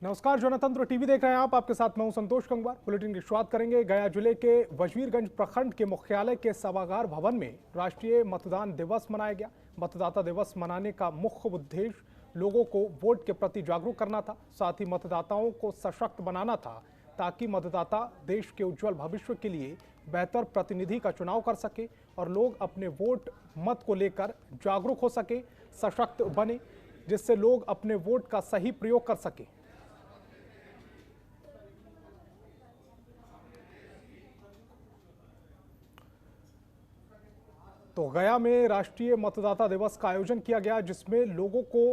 नमस्कार, जनतंत्र टीवी देख रहे हैं आप। आपके साथ मैं हूं संतोष गंगवार। बुलेटिन की शुरुआत करेंगे। गया जिले के वजीरगंज प्रखंड के मुख्यालय के सभागार भवन में राष्ट्रीय मतदान दिवस मनाया गया। मतदाता दिवस मनाने का मुख्य उद्देश्य लोगों को वोट के प्रति जागरूक करना था, साथ ही मतदाताओं को सशक्त बनाना था ताकि मतदाता देश के उज्जवल भविष्य के लिए बेहतर प्रतिनिधि का चुनाव कर सके और लोग अपने वोट मत को लेकर जागरूक हो सके, सशक्त बने, जिससे लोग अपने वोट का सही प्रयोग कर सके। तो गया में राष्ट्रीय मतदाता दिवस का आयोजन किया गया, जिसमें लोगों को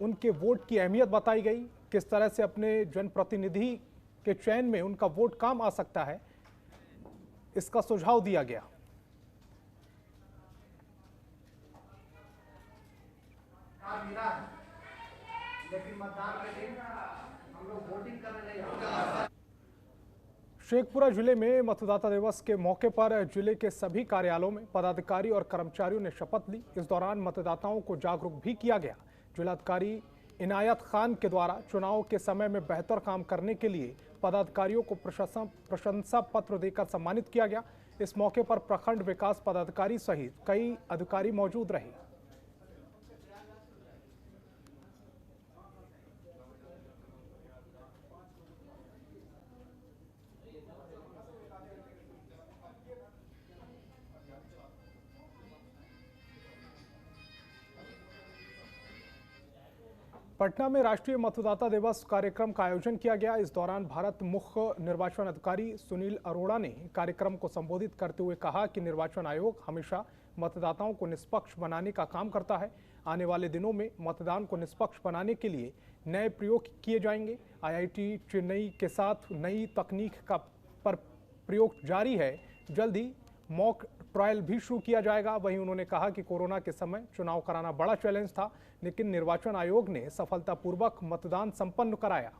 उनके वोट की अहमियत बताई गई, किस तरह से अपने जनप्रतिनिधि के चयन में उनका वोट काम आ सकता है, इसका सुझाव दिया गया। लेकिन मतदान के दिन हम लोग वोटिंग करने नहीं। शेखपुरा जिले में मतदाता दिवस के मौके पर जिले के सभी कार्यालयों में पदाधिकारी और कर्मचारियों ने शपथ ली। इस दौरान मतदाताओं को जागरूक भी किया गया। जिलाधिकारी इनायत खान के द्वारा चुनाव के समय में बेहतर काम करने के लिए पदाधिकारियों को प्रशंसा पत्र देकर सम्मानित किया गया। इस मौके पर प्रखंड विकास पदाधिकारी सहित कई अधिकारी मौजूद रहे। पटना में राष्ट्रीय मतदाता दिवस कार्यक्रम का आयोजन किया गया। इस दौरान भारत मुख्य निर्वाचन अधिकारी सुनील अरोड़ा ने कार्यक्रम को संबोधित करते हुए कहा कि निर्वाचन आयोग हमेशा मतदाताओं को निष्पक्ष बनाने का काम करता है। आने वाले दिनों में मतदान को निष्पक्ष बनाने के लिए नए प्रयोग किए जाएंगे। IIT चेन्नई के साथ नई तकनीक का प्रयोग जारी है। जल्द ही मॉक ट्रायल भी शुरू किया जाएगा। वहीं उन्होंने कहा कि कोरोना के समय चुनाव कराना बड़ा चैलेंज था, लेकिन निर्वाचन आयोग ने सफलतापूर्वक मतदान संपन्न कराया।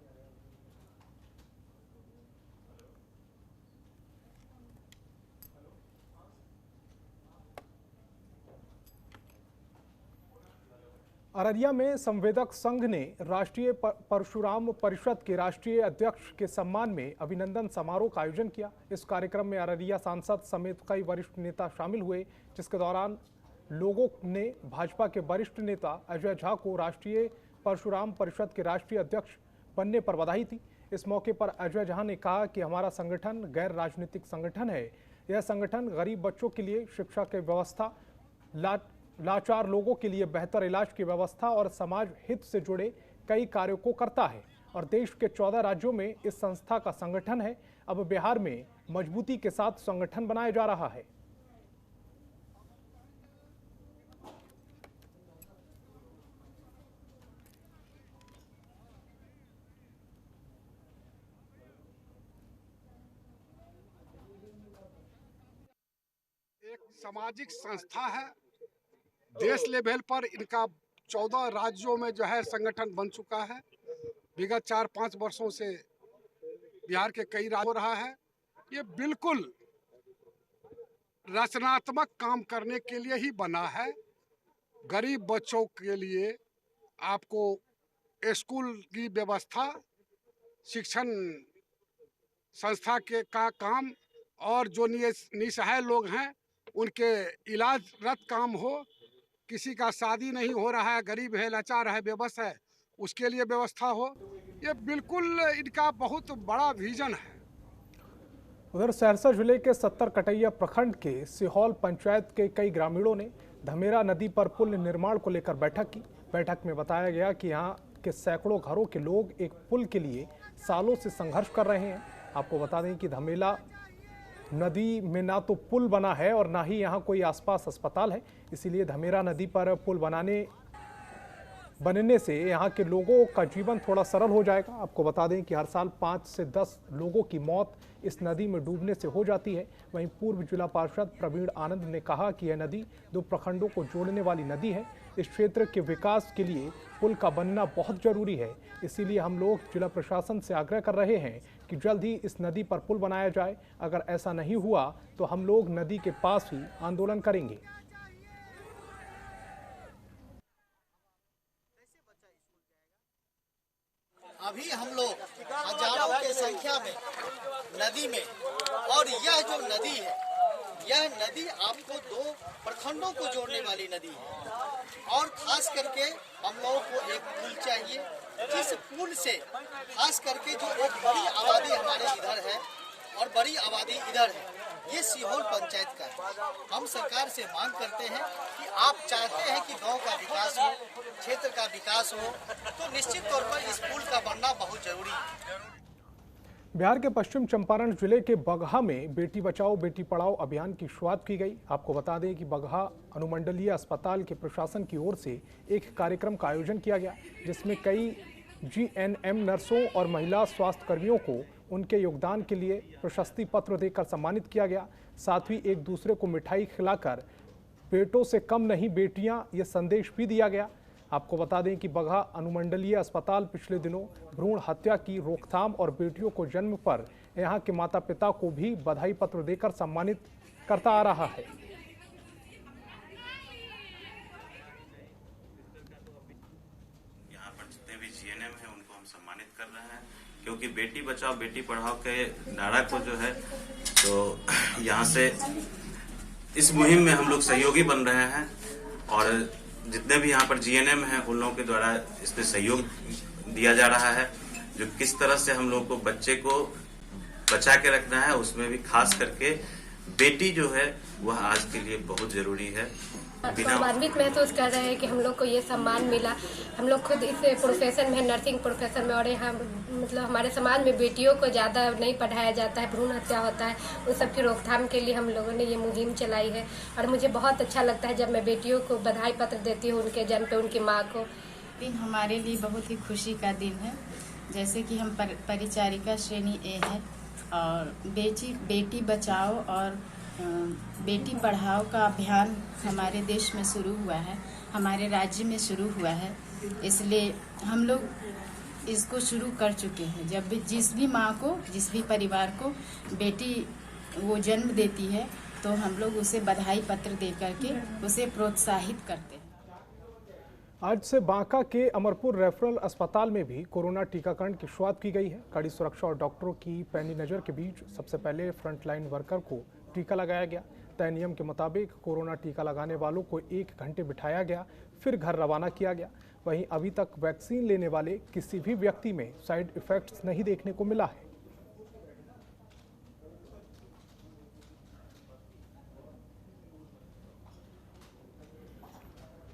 अररिया में संवेदक संघ ने राष्ट्रीय परशुराम परिषद के राष्ट्रीय अध्यक्ष के सम्मान में अभिनंदन समारोह का आयोजन किया। इस कार्यक्रम में अररिया सांसद समेत कई वरिष्ठ नेता शामिल हुए, जिसके दौरान लोगों ने भाजपा के वरिष्ठ नेता अजय झा को राष्ट्रीय परशुराम परिषद के राष्ट्रीय अध्यक्ष बनने पर बधाई दी। इस मौके पर अजय झा ने कहा कि हमारा संगठन गैर राजनीतिक संगठन है। यह संगठन गरीब बच्चों के लिए शिक्षा की व्यवस्था, लाचार लोगों के लिए बेहतर इलाज की व्यवस्था और समाज हित से जुड़े कई कार्यों को करता है और देश के 14 राज्यों में इस संस्था का संगठन है। अब बिहार में मजबूती के साथ संगठन बनाया जा रहा है। एक सामाजिक संस्था है। देश लेवल पर इनका 14 राज्यों में जो है संगठन बन चुका है। विगत 4-5 वर्षों से बिहार के कई राज्य हो रहा है। ये बिल्कुल रचनात्मक काम करने के लिए ही बना है। गरीब बच्चों के लिए आपको स्कूल की व्यवस्था, शिक्षण संस्था के का काम और जो निसहाय लोग हैं उनके इलाजरत काम हो। किसी का शादी नहीं हो रहा है, गरीब है, लाचार है, बेबस है, उसके लिए व्यवस्था हो। ये बिल्कुल इनका बहुत बड़ा विजन है। उधर सहरसा जिले के 70 कटैया प्रखंड के सिहौल पंचायत के कई ग्रामीणों ने धमेरा नदी पर पुल निर्माण को लेकर बैठक की। बैठक में बताया गया कि यहाँ के सैकड़ों घरों के लोग एक पुल के लिए सालों से संघर्ष कर रहे हैं। आपको बता दें कि धमेला नदी में ना तो पुल बना है और ना ही यहाँ कोई आसपास अस्पताल है, इसीलिए धमेरा नदी पर पुल बनने से यहाँ के लोगों का जीवन थोड़ा सरल हो जाएगा। आपको बता दें कि हर साल 5 से 10 लोगों की मौत इस नदी में डूबने से हो जाती है। वहीं पूर्व जिला पार्षद प्रवीण आनंद ने कहा कि यह नदी 2 प्रखंडों को जोड़ने वाली नदी है। इस क्षेत्र के विकास के लिए पुल का बनना बहुत जरूरी है, इसीलिए हम लोग जिला प्रशासन से आग्रह कर रहे हैं कि जल्द ही इस नदी पर पुल बनाया जाए। अगर ऐसा नहीं हुआ तो हम लोग नदी के पास ही आंदोलन करेंगे। अभी भी हम लोग हजारों के संख्या में नदी में, और यह जो नदी है, यह नदी आपको 2 प्रखंडों को जोड़ने वाली नदी है। और खास करके हम लोगों को एक पुल चाहिए, जिस पुल से खास करके जो एक बड़ी आबादी हमारे इधर है और बड़ी आबादी इधर है, ये सीहोर पंचायत का है। हम सरकार से मांग करते हैं कि आप चाहते हैं कि गांव का विकास हो, क्षेत्र का विकास हो, तो निश्चित तौर पर इस पुल का बनना बहुत जरूरी है। बिहार के पश्चिम चंपारण जिले के बगहा में बेटी बचाओ बेटी पढ़ाओ अभियान की शुरुआत की गई। आपको बता दें कि बगहा अनुमंडलीय अस्पताल के प्रशासन की ओर से एक कार्यक्रम का आयोजन किया गया, जिसमें कई जीएनएम नर्सों और महिला स्वास्थ्य कर्मियों को उनके योगदान के लिए प्रशस्ति पत्र देकर सम्मानित किया गया। साथ ही एक दूसरे को मिठाई खिलाकर बेटों से कम नहीं बेटियां, ये संदेश भी दिया गया। आपको बता दें कि बगहा अनुमंडलीय अस्पताल पिछले दिनों भ्रूण हत्या की रोकथाम और बेटियों को जन्म पर यहां के माता पिता को भी बधाई पत्र देकर सम्मानित करता आ रहा है। यहाँ पर जितने भी जीएनएम है उनको हम सम्मानित कर रहे हैं, क्योंकि बेटी बचाओ बेटी पढ़ाओ के नारा को जो है तो यहाँ से इस मुहिम में हम लोग सहयोगी बन रहे हैं, और जितने भी यहाँ पर जीएनएम हैं उन लोगों के द्वारा इसमें सहयोग दिया जा रहा है। जो किस तरह से हम लोग को बच्चे को बचा के रखना है, उसमें भी खास करके बेटी जो है वह आज के लिए बहुत जरूरी है। गौरवान्वित महसूस कर रहे हैं कि हम लोग को ये सम्मान मिला। हम लोग खुद इस प्रोफेशन में, नर्सिंग प्रोफेशन में, और यहाँ मतलब हमारे समाज में बेटियों को ज़्यादा नहीं पढ़ाया जाता है, भ्रूण हत्या होता है, उन सब की रोकथाम के लिए हम लोगों ने ये मुहिम चलाई है। और मुझे बहुत अच्छा लगता है जब मैं बेटियों को बधाई पत्र देती हूँ उनके जन्म पे, उनकी माँ को। दिन हमारे लिए बहुत ही खुशी का दिन है। जैसे कि हम परिचारिका श्रेणी ए है, और बेटी बचाओ और बेटी पढ़ाओ का अभियान हमारे देश में शुरू हुआ है, हमारे राज्य में शुरू हुआ है। इसलिए हम लोग इसको शुरू कर चुके हैं। जब भी जिस भी माँ को, जिस भी परिवार को बेटी वो जन्म देती है, तो हम लोग उसे बधाई पत्र दे करके उसे प्रोत्साहित करते हैं। आज से बांका के अमरपुर रेफरल अस्पताल में भी कोरोना टीकाकरण की शुरुआत की गई है। कड़ी सुरक्षा और डॉक्टरों की पैनी नज़र के बीच सबसे पहले फ्रंटलाइन वर्कर को टीका लगाया गया। तय नियम के मुताबिक कोरोना टीका लगाने वालों को 1 घंटे बिठाया गया, फिर घर रवाना किया गया। वहीं अभी तक वैक्सीन लेने वाले किसी भी व्यक्ति में साइड इफेक्ट्स नहीं देखने को मिला है।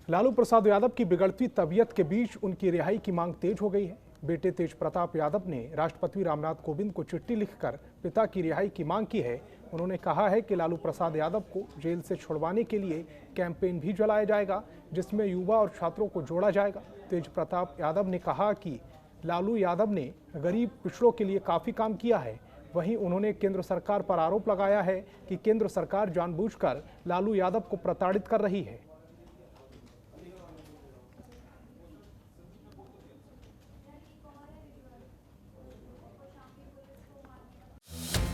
लालू प्रसाद यादव की बिगड़ती तबीयत के बीच उनकी रिहाई की मांग तेज हो गई है। बेटे तेज प्रताप यादव ने राष्ट्रपति रामनाथ कोविंद को चिट्ठी लिखकर पिता की रिहाई की मांग की है। उन्होंने कहा है कि लालू प्रसाद यादव को जेल से छुड़वाने के लिए कैंपेन भी चलाया जाएगा, जिसमें युवा और छात्रों को जोड़ा जाएगा। तेज प्रताप यादव ने कहा कि लालू यादव ने गरीब पिछड़ों के लिए काफ़ी काम किया है। वहीं उन्होंने केंद्र सरकार पर आरोप लगाया है कि केंद्र सरकार जानबूझकर लालू यादव को प्रताड़ित कर रही है।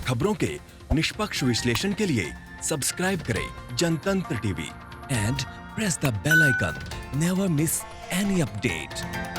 खबरों के निष्पक्ष विश्लेषण के लिए सब्सक्राइब करें Janatantra TV and press the bell icon. Never miss any update.